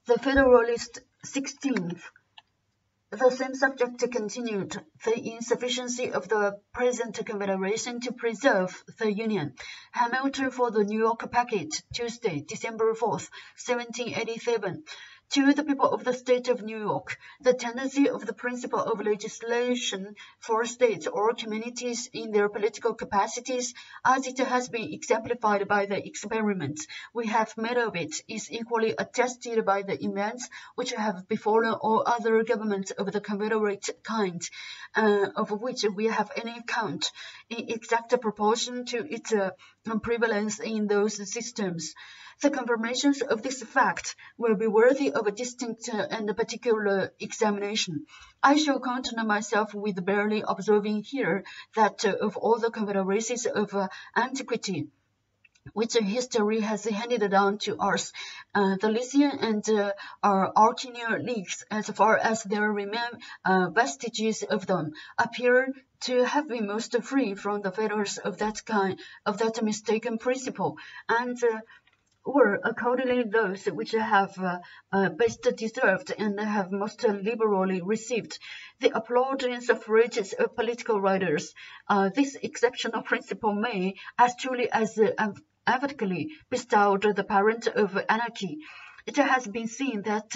The Federalist 16th. The same subject continued, the insufficiency of the present Confederation to preserve the Union. Hamilton for the New York Packet, Tuesday, December 4th, 1787. To the people of the state of New York, the tendency of the principle of legislation for states or communities in their political capacities, as it has been exemplified by the experiments we have made of it, is equally attested by the events which have befallen all other governments of the Confederate kind, of which we have any account, in exact proportion to its prevalence in those systems. The confirmations of this fact will be worthy of a distinct and particular examination. I shall content myself with barely observing here that of all the confederacies of antiquity, which history has handed down to us, the Lycian and Artinian leagues, as far as there remain vestiges of them, appear to have been most free from the fetters of that kind, of that mistaken principle, and were accordingly those which have best deserved and have most liberally received the applauding suffrages of political writers. This exceptional principle may, as truly as emphatically, bestowed the parent of anarchy. It has been seen that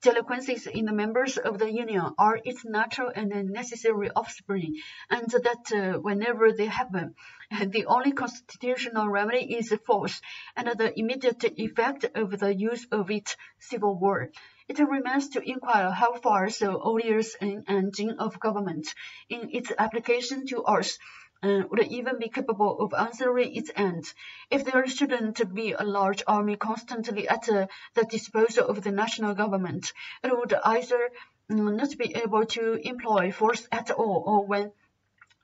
delinquencies in the members of the Union are its natural and necessary offspring, and that whenever they happen, the only constitutional remedy is force, and the immediate effect of the use of it, civil war. It remains to inquire how far so odious an engine of government, in its application to us, would even be capable of answering its end. If there shouldn't be a large army constantly at the disposal of the national government, it would either not be able to employ force at all, or when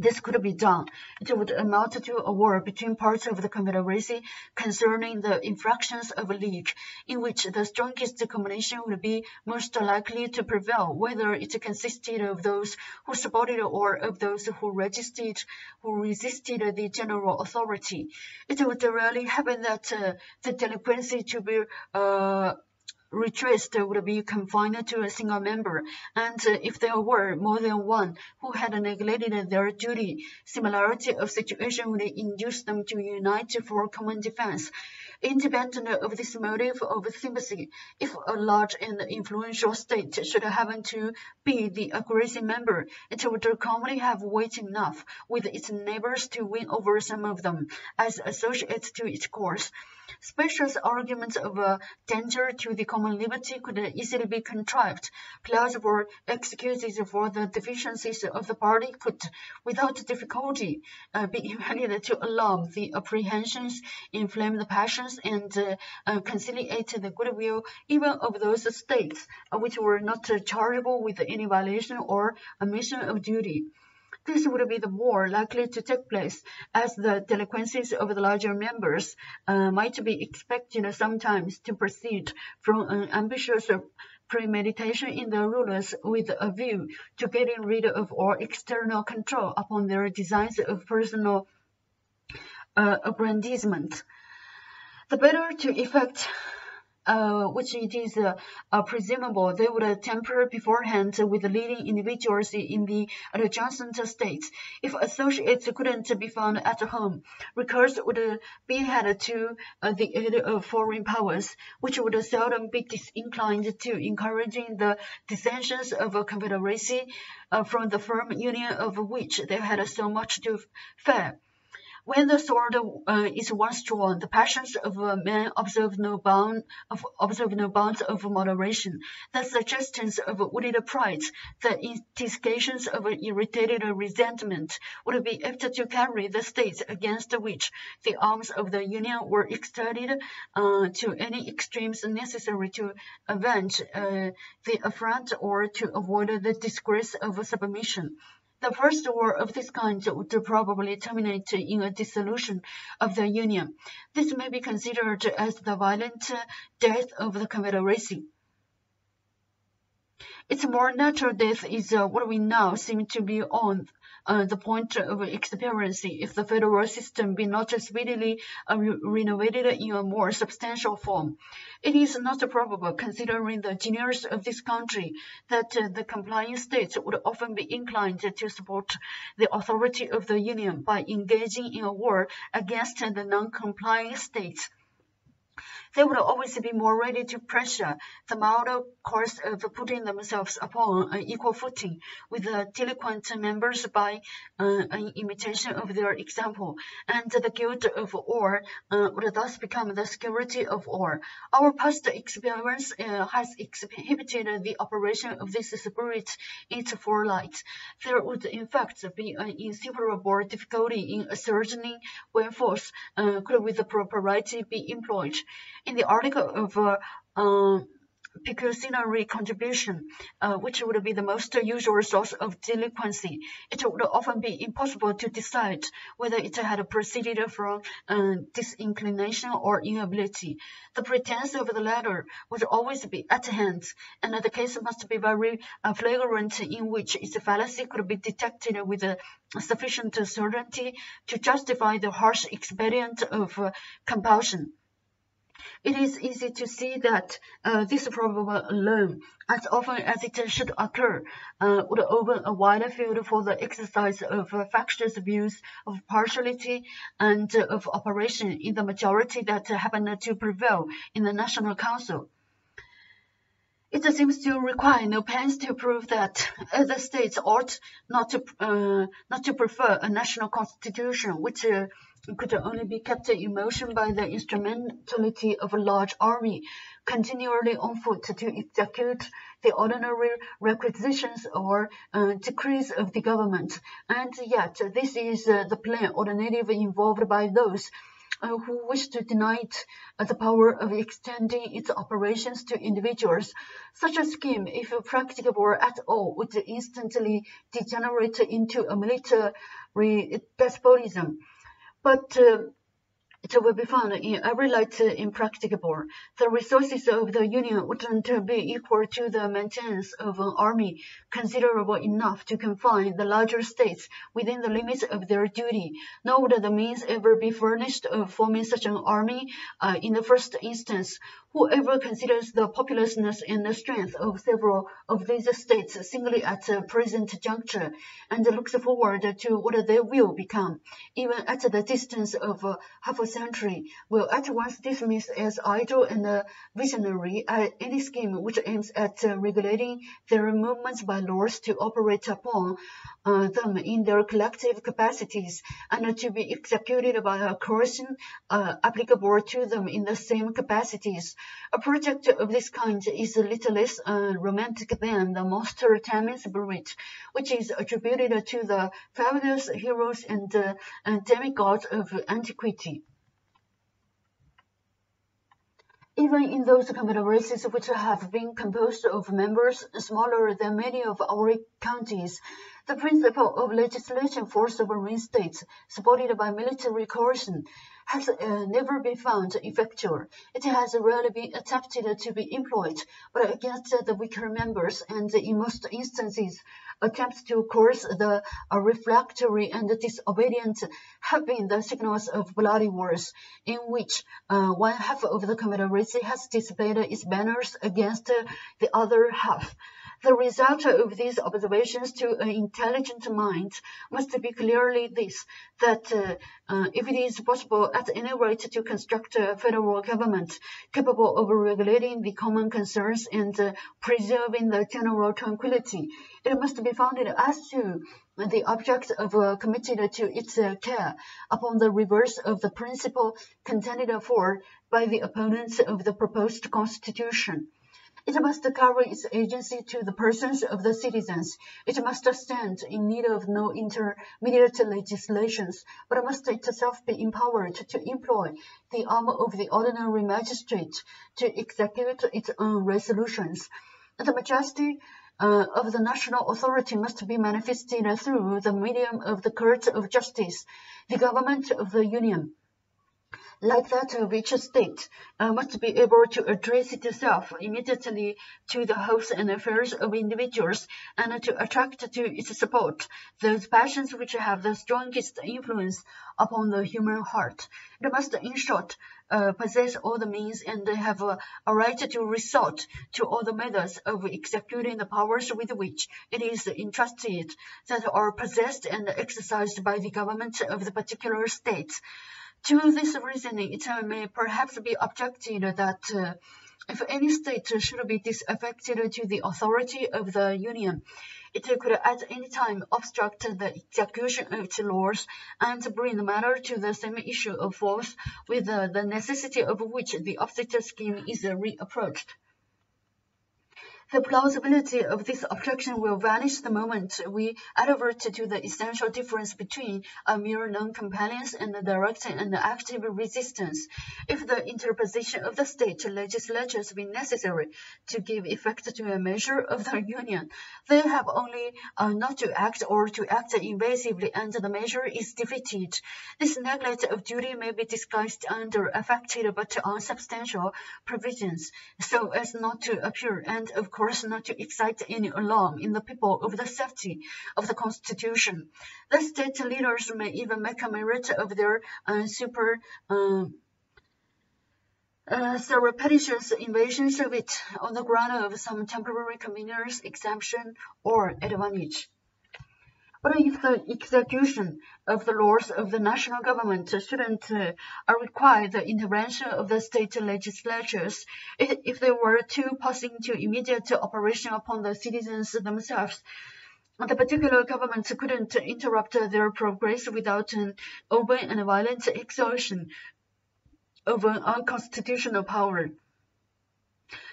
this could be done, it would amount to a war between parts of the Confederacy concerning the infractions of a league, in which the strongest combination would be most likely to prevail, whether it consisted of those who supported or of those who resisted the general authority. It would rarely happen that the delinquency to be retraced would be confined to a single member, and if there were more than one who had neglected their duty, similarity of situation would induce them to unite for common defense. Independent of this motive of sympathy, if a large and influential state should happen to be the aggressive member, it would commonly have weight enough with its neighbors to win over some of them as associates to its cause. Specious arguments of danger to the common liberty could easily be contrived. Plausible excuses for the deficiencies of the party could, without difficulty, be invented to alarm the apprehensions, inflame the passions, and conciliate the goodwill even of those states which were not chargeable with any violation or omission of duty. This would be the more likely to take place, as the delinquencies of the larger members might be expected sometimes to proceed from an ambitious premeditation in the rulers with a view to getting rid of all external control upon their designs of personal aggrandizement. The better to effect which it is presumable they would temper beforehand with leading individuals in the adjacent states. If associates couldn't be found at home, recourse would be had to the aid of foreign powers, which would seldom be disinclined to encouraging the dissensions of a confederacy from the firm union of which they had so much to fear. When the sword is once drawn, the passions of men observe no bounds of moderation. The suggestions of wounded pride, the instigations of irritated resentment, would be apt to carry the states against which the arms of the Union were extended to any extremes necessary to avenge the affront or to avoid the disgrace of submission. The first war of this kind would probably terminate in a dissolution of the Union. This may be considered as the violent death of the Confederacy. Its more natural death is what we now seem to be on the point of experiency if the federal system be not speedily renovated in a more substantial form. It is not probable, considering the genius of this country, that the complying states would often be inclined to support the authority of the Union by engaging in a war against the non-complying states. They would always be more ready to pressure the milder course of putting themselves upon an equal footing with the delinquent members by an imitation of their example, and the guilt of all would thus become the security of all. Our past experience has exhibited the operation of this spirit in its full light. There would in fact be an insuperable difficulty in ascertaining when force could with propriety be employed. In the article of pecuniary contribution, which would be the most usual source of delinquency, it would often be impossible to decide whether it had proceeded from disinclination or inability. The pretense of the latter would always be at hand, and the case must be very flagrant in which its fallacy could be detected with sufficient certainty to justify the harsh expedient of compulsion. It is easy to see that this problem alone, as often as it should occur, would open a wider field for the exercise of factious views of partiality and of operation in the majority that happened to prevail in the National Council. It seems to require no pains to prove that the states ought not to prefer a national constitution which could only be kept in motion by the instrumentality of a large army continually on foot to execute the ordinary requisitions or decrees of the government. And yet this is the plain alternative involved by those who wish to deny it the power of extending its operations to individuals. Such a scheme, if practicable at all, would instantly degenerate into a military despotism. But it will be found in every light impracticable. The resources of the Union wouldn't be equal to the maintenance of an army considerable enough to confine the larger states within the limits of their duty, nor would the means ever be furnished of forming such an army in the first instance. Whoever considers the populousness and the strength of several of these states singly at the present juncture, and looks forward to what they will become, even at the distance of half a century, will at once dismiss as idle and visionary any scheme which aims at regulating their movements by laws to operate upon them in their collective capacities, and to be executed by a coercion applicable to them in the same capacities. A project of this kind is little less romantic than the monster taming spirit, which is attributed to the fabulous heroes and demigods of antiquity. Even in those confederacies which have been composed of members smaller than many of our counties, the principle of legislation for sovereign states, supported by military coercion, has never been found effectual. It has rarely been attempted to be employed, but against the weaker members, and in most instances, attempts to coerce the refractory and disobedient have been the signals of bloody wars, in which one half of the confederacy has displayed its banners against the other half. The result of these observations to an intelligent mind must be clearly this, that if it is possible at any rate to construct a federal government capable of regulating the common concerns and preserving the general tranquility, it must be founded as to the objects committed to its care upon the reverse of the principle contended for by the opponents of the proposed constitution. It must carry its agency to the persons of the citizens. It must stand in need of no intermediate legislations, but must itself be empowered to employ the arm of the ordinary magistrate to execute its own resolutions. The majesty of the national authority must be manifested through the medium of the court of justice, the government of the Union. like that of each state, must be able to address itself immediately to the hopes and affairs of individuals and to attract to its support those passions which have the strongest influence upon the human heart. It must, in short, possess all the means and have a right to resort to all the methods of executing the powers with which it is entrusted that are possessed and exercised by the government of the particular state. To this reasoning, it may perhaps be objected that if any state should be disaffected to the authority of the Union, it could at any time obstruct the execution of its laws and bring the matter to the same issue of force with the necessity of which the opposite scheme is reapproached. The plausibility of this objection will vanish the moment we advert to the essential difference between a mere non-compliance and a direct and active resistance. If the interposition of the state legislatures be necessary to give effect to a measure of the Union, they have only not to act or to act invasively, and the measure is defeated. This neglect of duty may be disguised under affected but unsubstantial provisions, so as not to appear, and of course not to excite any alarm in the people of the safety of the Constitution. The state leaders may even make a merit of their surreptitious invasions of it on the ground of some temporary convenience, exemption, or advantage. But if the execution of the laws of the national government shouldn't require the intervention of the state legislatures, if they were to pass into immediate operation upon the citizens themselves, the particular government couldn't interrupt their progress without an open and violent exertion of an unconstitutional power.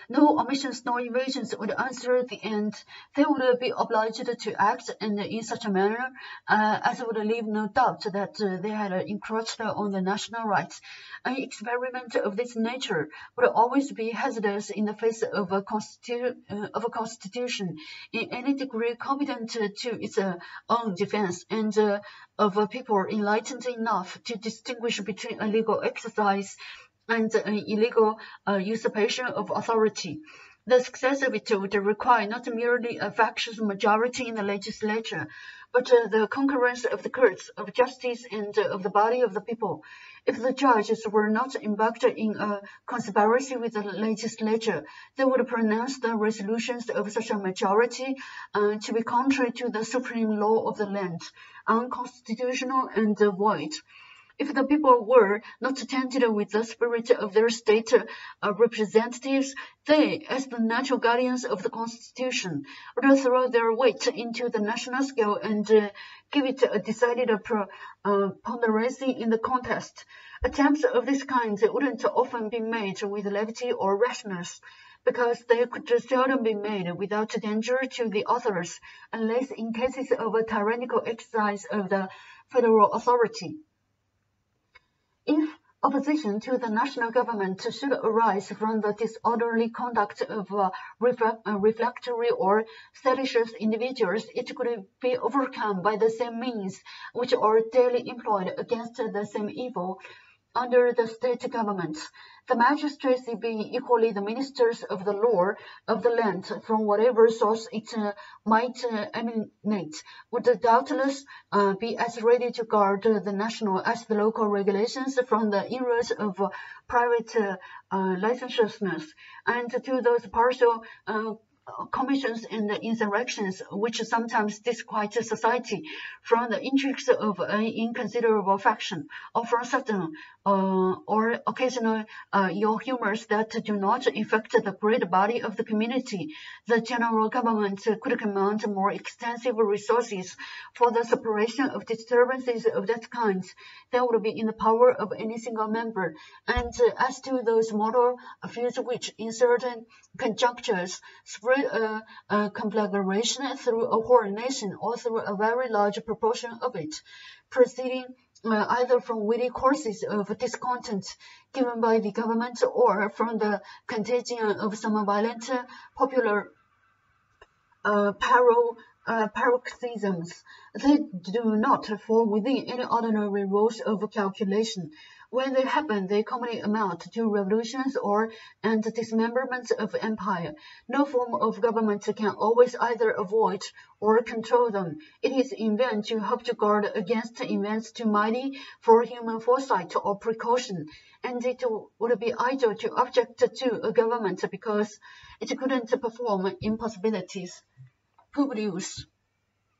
No omissions nor evasions would answer the end. They would be obliged to act in such a manner as would leave no doubt that they had encroached on the national rights. An experiment of this nature would always be hazardous in the face of a constitution in any degree competent to its own defense, and of a people enlightened enough to distinguish between a legal exercise and an illegal usurpation of authority. The success of it would require not merely a factious majority in the legislature, but the concurrence of the courts of justice and of the body of the people. If the judges were not embarked in a conspiracy with the legislature, they would pronounce the resolutions of such a majority to be contrary to the supreme law of the land, unconstitutional and void. If the people were not tainted with the spirit of their state representatives, they, as the natural guardians of the Constitution, would throw their weight into the national scale and give it a decided ponderancy in the contest. Attempts of this kind wouldn't often be made with levity or rashness, because they could seldom be made without danger to the authors, unless in cases of a tyrannical exercise of the federal authority. If opposition to the national government should arise from the disorderly conduct of refractory or seditious individuals, it could be overcome by the same means which are daily employed against the same evil under the state government. The magistracy being equally the ministers of the law of the land from whatever source it might emanate, would doubtless be as ready to guard the national as the local regulations from the inroads of private licentiousness, and to those partial commissions and insurrections which sometimes disquiet society from the intrigues of an inconsiderable faction, or from sudden or occasional ill humors that do not affect the great body of the community. The general government could command more extensive resources for the suppression of disturbances of that kind than would be in the power of any single member. And as to those mortal affairs which, in certain conjunctures, spread a conflagration through a whole nation or through a very large proportion of it, proceeding either from witty courses of discontent given by the government or from the contagion of some violent popular paroxysms. They do not fall within any ordinary rules of calculation. When they happen, they commonly amount to revolutions and dismemberment of empire. No form of government can always either avoid or control them. It is in vain to hope to guard against events too mighty for human foresight or precaution, and it would be idle to object to a government because it couldn't perform impossibilities. Publius.